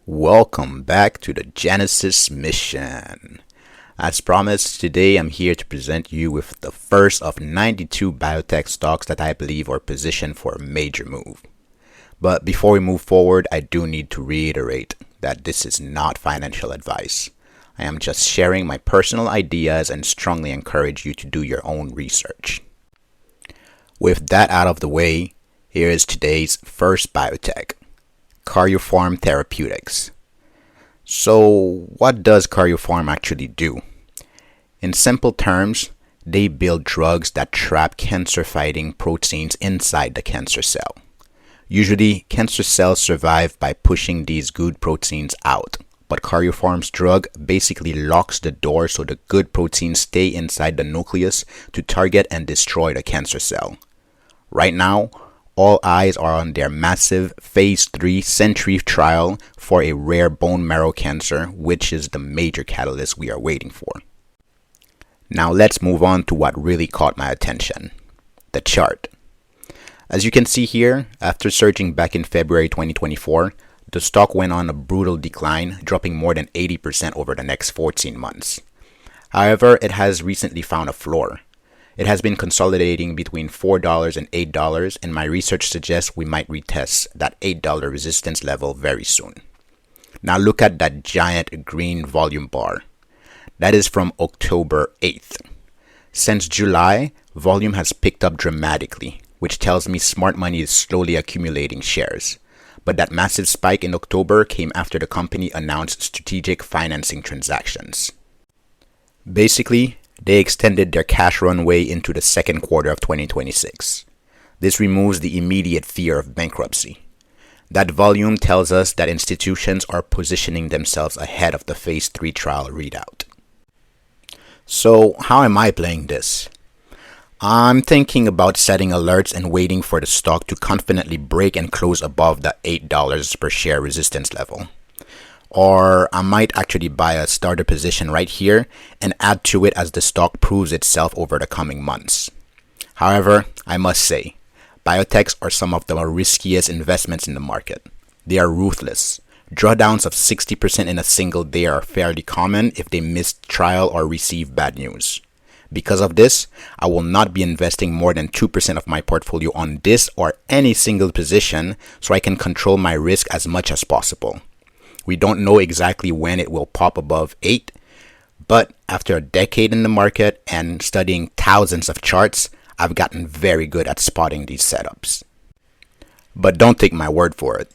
Welcome back to the Genesis mission. As promised, today I'm here to present you with the first of 92 biotech stocks that I believe are positioned for a major move. But before we move forward, I do need to reiterate that this is not financial advice. I am just sharing my personal ideas and strongly encourage you to do your own research. With that out of the way, here is today's first biotech. Karyopharm Therapeutics. So, what does Karyopharm actually do? In simple terms, they build drugs that trap cancer-fighting proteins inside the cancer cell. Usually, cancer cells survive by pushing these good proteins out, but Karyopharm's drug basically locks the door so the good proteins stay inside the nucleus to target and destroy the cancer cell. Right now, all eyes are on their massive phase 3 SENTRY trial for a rare bone marrow cancer, which is the major catalyst we are waiting for. Now let's move on to what really caught my attention, the chart. As you can see here, after surging back in February 2024, the stock went on a brutal decline, dropping more than 80% over the next 14 months. However, it has recently found a floor. It has been consolidating between $4 and $8, and my research suggests we might retest that $8 resistance level very soon. Now look at that giant green volume bar. That is from October 8th. Since July, volume has picked up dramatically, which tells me smart money is slowly accumulating shares. But that massive spike in October came after the company announced strategic financing transactions. Basically, they extended their cash runway into the second quarter of 2026. This removes the immediate fear of bankruptcy. That volume tells us that institutions are positioning themselves ahead of the phase 3 trial readout. So, how am I playing this? I'm thinking about setting alerts and waiting for the stock to confidently break and close above the $8 per share resistance level. Or I might actually buy a starter position right here and add to it as the stock proves itself over the coming months. However, I must say, biotechs are some of the riskiest investments in the market. They are ruthless. Drawdowns of 60% in a single day are fairly common if they miss trial or receive bad news. Because of this, I will not be investing more than 2% of my portfolio on this or any single position so I can control my risk as much as possible. We don't know exactly when it will pop above 8, but after a decade in the market and studying thousands of charts, I've gotten very good at spotting these setups. But don't take my word for it.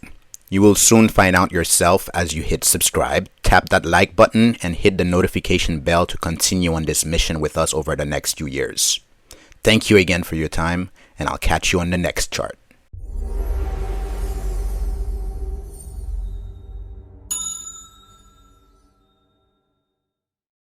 You will soon find out yourself as you hit subscribe, tap that like button, and hit the notification bell to continue on this mission with us over the next few years. Thank you again for your time, and I'll catch you on the next chart.